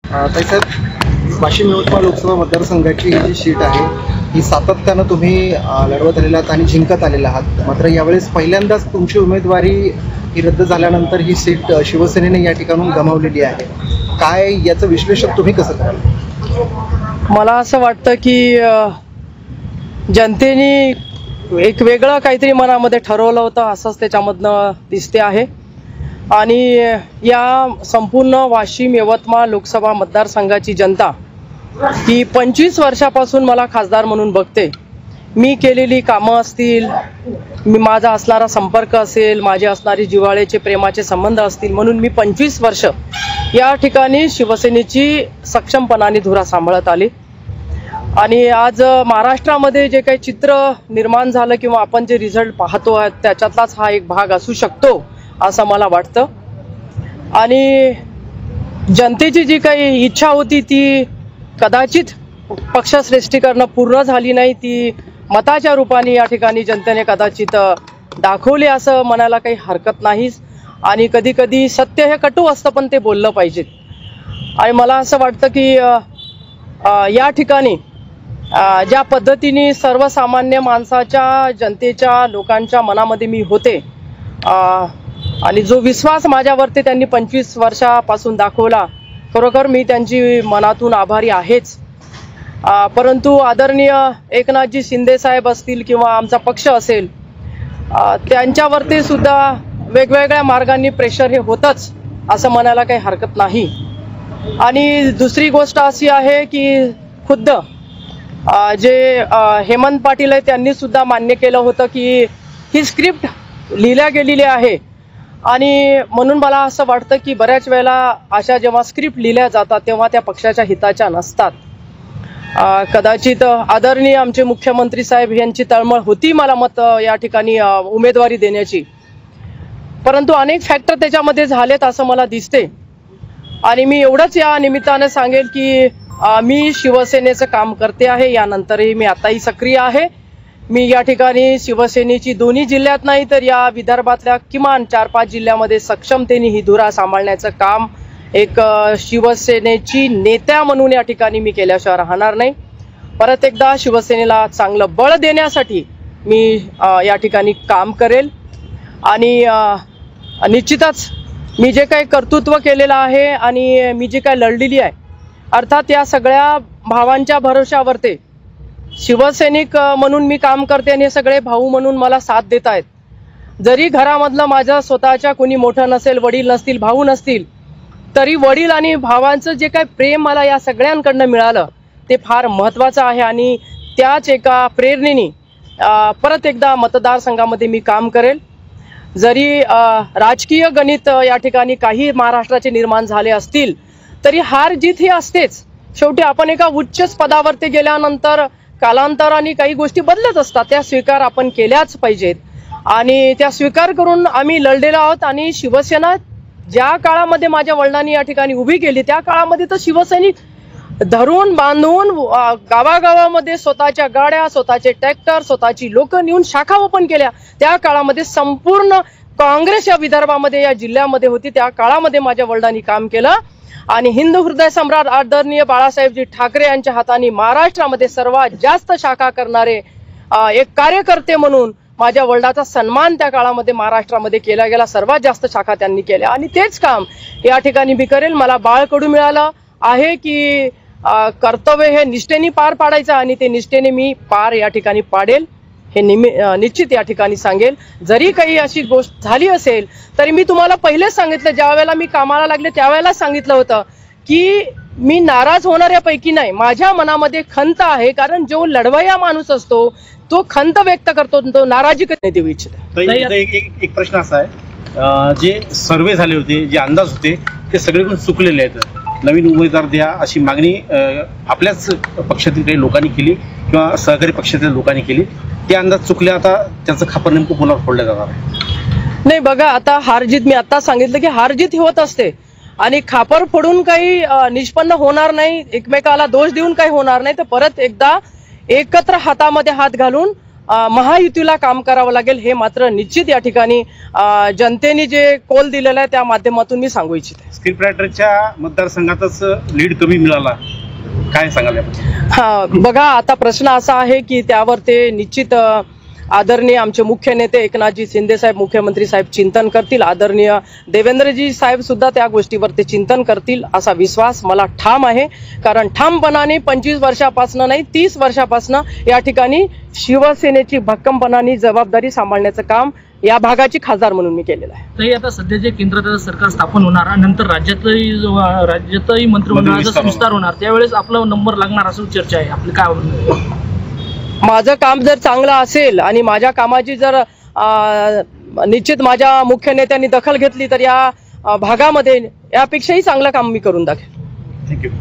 ताई साहेब, वाशिम यवतमाळ लोकसभा मतदारसंघाची ही जी सीट आहे ही सातत्यानं तुम्ही लढवत आलेला आहात आणि जिंकत आलेला आहात. मात्र यावेळेस पहिल्यांदाच तुमची उमेदवारी ही रद्द झाल्यानंतर ही सीट शिवसेनेने या ठिकाणून गमावलेली आहे. काय याचं विश्लेषण तुम्ही कसं कराल? मला असं वाटतं की जनतेने एक वेगळं काहीतरी मनामध्ये ठरवलं होतं असंच त्याच्यामधनं दिसते आहे. आणि या संपूर्ण वाशिम यवतमाळ लोकसभा मतदारसंघाची जनता ही 25 वर्षापासून मला खासदार म्हणून बघते. मी केलेली कामं असतील, माझा असणारा संपर्क असेल, माझे असणारे जिव्हाळ्याचे प्रेमाचे संबंध असतील, म्हणून मी 25 वर्ष या ठिकाणी शिवसेनेची सक्षमपणाने धुरा सांभाळत आली. आणि आज महाराष्ट्रामध्ये जे काही चित्र निर्माण झालं किंवा आपण जे रिझल्ट पाहतो त्याच्यातलाच हा एक भाग असू शकतो असं मला वाटतं. आणि जनतेची जी काही इच्छा होती ती कदाचित पक्षश्रेष्ठीकरण पूर्ण झाली नाही, ती मताच्या रूपाने या ठिकाणी जनतेने कदाचित दाखवली असं म्हणायला काही हरकत नाही. आणि कधी कधी सत्य हे कटू असतं पण ते बोललं पाहिजे. आणि मला असं वाटतं की या ठिकाणी ज्या पद्धतीने सर्वसामान्य माणसाच्या जनतेच्या लोकांच्या मनामध्ये मी होते आणि जो विश्वास माझ्यावरती त्यांनी 25 वर्षापासून दाखवला, खरोखर मी त्यांची मनातून आभारी आहेच. परंतु आदरणीय एकनाथजी शिंदे साहेब असतील किंवा आमचा पक्ष असेल, त्यांच्यावरती सुद्धा वेगवेगळ्या मार्गांनी प्रेशर हे होतंच असं म्हणायला काही हरकत नाही. आणि दुसरी गोष्ट अशी आहे की खुद्द जे हेमंत पाटील आहे त्यांनी सुद्धा मान्य केलं होतं की ही स्क्रिप्ट लिहिल्या गेलेली आहे. आणि म्हणून मला असं वाटतं की बऱ्याच वेळेला अशा जेव्हा स्क्रिप्ट लिहिल्या जातात तेव्हा त्या पक्षाच्या हिताच्या नसतात. कदाचित आदरणीय आमचे मुख्यमंत्री साहेब यांची तळमळ होती मला मत या ठिकाणी उमेदवारी देण्याची, परंतु अनेक फॅक्टर त्याच्यामध्ये झालेत असं मला दिसते. आणि मी एवढंच या निमित्ताने सांगेल की मी शिवसेनेचं काम करते आहे, यानंतरही मी आताही सक्रिय आहे. मी या ठिकाणी शिवसेनेची दोन्ही जिल्ह्यात नाही तर या विदर्भातल्या किमान 4-5 जिल्ह्यामध्ये सक्षमतेने ही धुरा सांभाळण्याचं काम एक शिवसेनेची नेत्या म्हणून या ठिकाणी मी केल्याशिवाय राहणार नाही. परत एकदा शिवसेनेला चांगलं बळ देण्यासाठी मी या ठिकाणी काम करेल. आणि निश्चितच मी जे काही कर्तृत्व केलेलं आहे आणि मी जे काही लढलेली आहे, अर्थात या सगळ्या भावांच्या भरोशावरती शिवसैनिक म्हणून मी काम करते आणि हे सगळे भाऊ म्हणून मला साथ देत आहेत. जरी घरामधलं माझं स्वतःच्या कोणी मोठं नसेल, वडील नसतील, भाऊ नसतील, तरी वडील आणि भावांचं जे काही प्रेम मला या सगळ्यांकडनं मिळालं ते फार महत्त्वाचं आहे. आणि त्याच एका प्रेरणेने परत एकदा मतदारसंघामध्ये मी काम करेल. जरी राजकीय गणित या ठिकाणी काही महाराष्ट्राचे निर्माण झाले असतील तरी हार जीत ही असतेच. शेवटी आपण एका उच्च पदावरती गेल्यानंतर कालांतराने काही गोष्टी बदलत असतात, त्या स्वीकार आपण केल्याच पाहिजेत. आणि त्या स्वीकार करून आम्ही लढलेलो आहोत. आणि शिवसेना ज्या काळामध्ये माझ्या वडिलांनी या ठिकाणी उभी केली त्या काळामध्ये तर शिवसैनिक धरून बांधून गावागावामध्ये स्वतःच्या गाड्या, स्वतःचे ट्रॅक्टर, स्वतःची लोक नेऊन शाखा ओपन केल्या. त्या काळामध्ये संपूर्ण काँग्रेस या विदर्भामध्ये या जिल्ह्यामध्ये होती. त्या काळामध्ये माझ्या वडिलांनी काम केलं. आणि हिंदू हृदय सम्राट आदरणीय बाळासाहेबजी ठाकरे यांच्या हाताने महाराष्ट्रामध्ये सर्वात जास्त शाखा करणारे एक कार्यकर्ते म्हणून माझ्या वडिलांचा सन्मान त्या काळामध्ये महाराष्ट्रामध्ये केला गेला. सर्वात जास्त शाखा त्यांनी केल्या आणि तेच काम या ठिकाणी मी करेल. मला बाळकडू मिळालं आहे की कर्तव्य हे निष्ठेने पार पाडायचं आणि ते निष्ठेने मी पार या ठिकाणी पाडेल हे निश्चित या ठिकाणी सांगेल. जरी काही अशी गोष्ट झाली असेल तरी मी तुम्हाला पहिलेच सांगितलं, ज्या वेळेला मी कामाला लागले त्यावेळेला सांगितलं होतं की मी नाराज होणाऱ्यापैकी नाही. माझ्या मनामध्ये खंत आहे, कारण जो लढवया माणूस असतो तो खंत व्यक्त करतो, तो नाराजी नाही देऊ इच्छित. एक प्रश्न असा आहे, जे सर्वे झाले होते, जे अंदाज होते ते सगळेकडून चुकलेले आहेत. नवीन उमेदवार द्या अशी मागणी आपल्याच पक्षातील काही लोकांनी केली किंवा सहकारी पक्षातील लोकांनी केली. ते अंदाज चुकले, आता त्याचं खापर नेमकं पुन्हा फोडलं जाणार नाही. बघा, आता हारजीत मी आता सांगितलं की हारजीत होत असते आणि खापर फोडून काही निष्पन्न होणार नाही, एकमेकाला दोष देऊन काही होणार नाही. तर परत एकदा एकत्र हातामध्ये हात घालून महायुतीला काम करावं लागेल हे मात्र निश्चित या ठिकाणी जनतेने जे कौल दिलेला आहे त्या माध्यमातून मी सांगू इच्छिते. स्क्रिप्ट रायटरच्या मतदारसंघातच लीड कमी मिळाला, काय सांगाल? हा बघा, आता प्रश्न असा आहे की त्यावर ते निश्चित आदरणीय आमचे मुख्य नेते एकनाथजी शिंदे साहेब, मुख्यमंत्री साहेब चिंतन करतील. आदरणीय देवेंद्रजी साहेब सुद्धा त्या गोष्टीवर ते चिंतन करतील असा विश्वास मला ठाम आहे. कारण ठामपणाने 25 वर्षापासून नाही 30 वर्षापासून या ठिकाणी शिवसेनेची भक्कमपणाने जबाबदारी सांभाळण्याचं काम या भागाची खासदार म्हणून मी केलेलं आहे. तरी आता सध्या जे केंद्रात सरकार स्थापन होणार आणि नंतर राज्यातही मंत्रिमंडळाचा विस्तार होणार, त्यावेळेस आपला नंबर लागणार असं चर्चा आहे. आपलं काय? माझं काम जर चांगलं असेल आणि माझ्या कामाची जर निश्चित माझ्या मुख्य नेत्यांनी दखल घेतली तर या भागामध्ये यापेक्षाही चांगलं काम मी करून दाखवेन. थँक्यू.